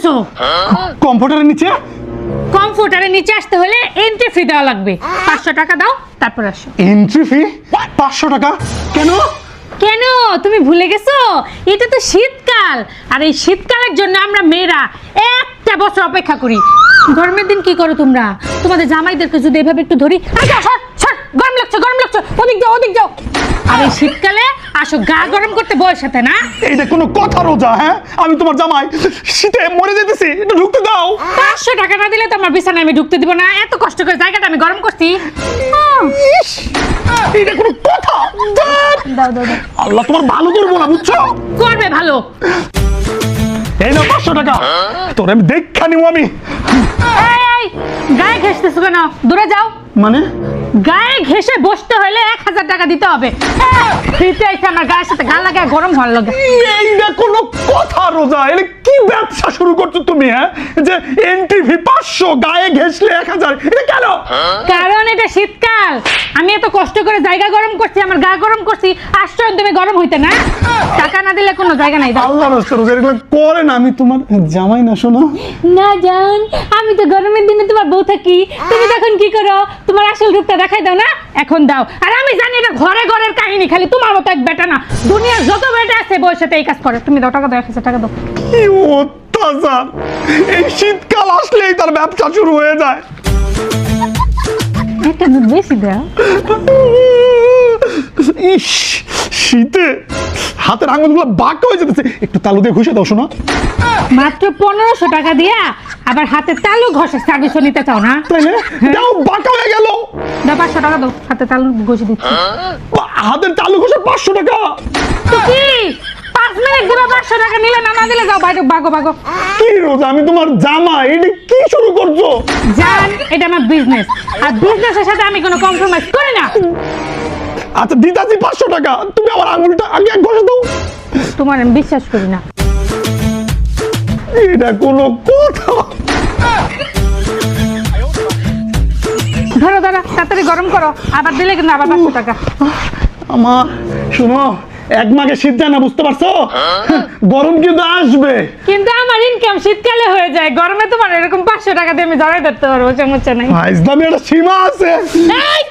করতেছো? কম্পিউটারের নিচে কম্পিউটারের নিচে আসতে হলে এন্ট্রি ফি দেওয়া লাগবে। 500 টাকা দাও, তারপর আসো। এন্ট্রি ফি 500 টাকা? কেন? কেন তুমি ভুলে গেছো? এটা তো শীতকাল, আর এই শীতকালের জন্য আমরা মেয়েরা একটা বছর অপেক্ষা করি। গরমের দিন কি করো তোমরা? তোমাদের জামাইদেরকে যদি এভাবে একটু ধরি, আচ্ছা সর সর, গরম লাগছে গরম লাগছে, ওদিক যাও ওদিক যাও। আর এই শীতকালে আসো গা গরম করতে বয়স সাথে না? এইটা কোনো কথা রোজা? হ্যাঁ, আমি তোমার জামাই, শীতে মরে যেতেছি, একটু ঢুকতে দাও। 500 টাকা না দিলে তো আমার বিছানায় আমি ঢুকতে দিব না। এত কষ্ট করে জায়গাটা আমি গরম করছি। ইস, এইটা কোনো কথা? দাও দাও দাও। আল্লাহ তোমার ভালো করবো না, বুঝছো? করবে ভালো। এই না 500 টাকা, তোর আমি দেখা নিব আমি। এই গায়ে ঘেঁষতেছো কেন? দূরে যাও। মানে গায়ে ঘেঁষে বসতে হলে 1000 টাকা দিতে হবে। ফ্রিতে এসে আমার গায়ের সাথে গা লাগায় গরম হওয়ার লাগে। এইটা কোনো কথা রোজা? এটা কি ব্যবসা শুরু করছো তুমি? হ্যাঁ, যে এন্ট্রি ফি 500, গায়ে ঘেঁষলে 1000, এটা কেন? কারণ এটা শীতকাল। আমি এত কষ্ট করে জায়গা গরম করছি, আমার গা গরম করছি, আশ্চর্য তুমি গরম হইতে না? টাকা না দিলে কোনো জায়গা নাই। দাও। আল্লাহ রাস্তা রোজা এগুলো করে না, আমি তোমার জামাই না, শোনো না জান, আমি তো গরমের দিনে তোমার বউ থাকি। তুমি তখন কি করো? তোমার আসল রূপটা দেখাই দাও না? এখন দাও। আর আমি জানি এটা ঘরে ঘরের কাহিনী, খালি তোমার মতো এক বেটা না, দুনিয়ার যত বেটা আছে বউয়ের সাথে এই কাজ করে। তুমি দাও টাকা, দাও 1000 টাকা দাও। কি অত্যাচার! এই শীতকাল আসলেই তার ব্যবসা শুরু হয়ে যায়। একটা দুধ বেশি দাও। ইস, শীতে হাতের আঙুলগুলো বাঁকা হয়ে যেতেছে, একটু তালু দিয়ে ঘষে দাও। শোনো, মাত্র 1500 টাকা দিয়া আবার হাতে তালু ঘষে সার্ভিসও নিতে চাও না? তাইলে দাও, বাঁকা হয়ে গেল। দাও 500 টাকা দাও, হাতে তালু ঘষে দিচ্ছি। হাতের তালু ঘষে 500 টাকা? তো কি 5 মিনিট দিবা 500 টাকা, নিলে না না দিলে যাও বাইরে ভাগো ভাগো। কি রোজা, আমি তোমার জামাই, এটা কি শুরু করছো? জান, এটা আমার বিজনেস, আর বিজনেসের সাথে আমি কোনো কম্প্রোমাইজ করি না। আচ্ছা দিতাছি 500 টাকা, তুমি আমার আঙুলটা আগে ঘষে দাও। তোমার আমি বিশ্বাস করি না। এটা কোনো কথা? ধরো ধরো, তাড়াতাড়ি গরম করো, আবার দিলে কিন্তু আবার 500 টাকা। আমার শোনো, এক মাঘে শীত যায় না, বুঝতে পারছো? গরম কিন্তু আসবে। কিন্তু আমার ইনকাম শীতকালে হয়ে যায়, গরমে তোমার এরকম 500 টাকা দিয়ে আমি জড়াই ধরতে পারবো, সমস্যা নাই। ইসলামী একটা সীমা আছে। এই,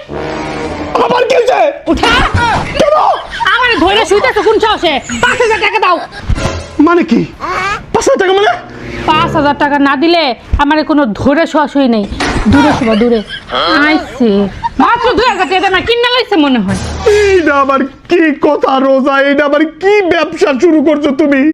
আবার কি হয়েছে? উঠা। কেন? আমার ধরে শুইতেছো কোন সাহসে? 5000 টাকা দাও। মানে কি 500 টাকা? মানে 5000 টাকা না দিলে আমার কোনো ধরে শোয়াশই নেই। দূরে শোবা, দূরে। আইছে মাত্র 2000 টাকা আমার কিনা লাগছে মনে হয়। এইটা আবার কি কথা রোজা? এইটা আবার কি ব্যবসা শুরু করছো তুমি?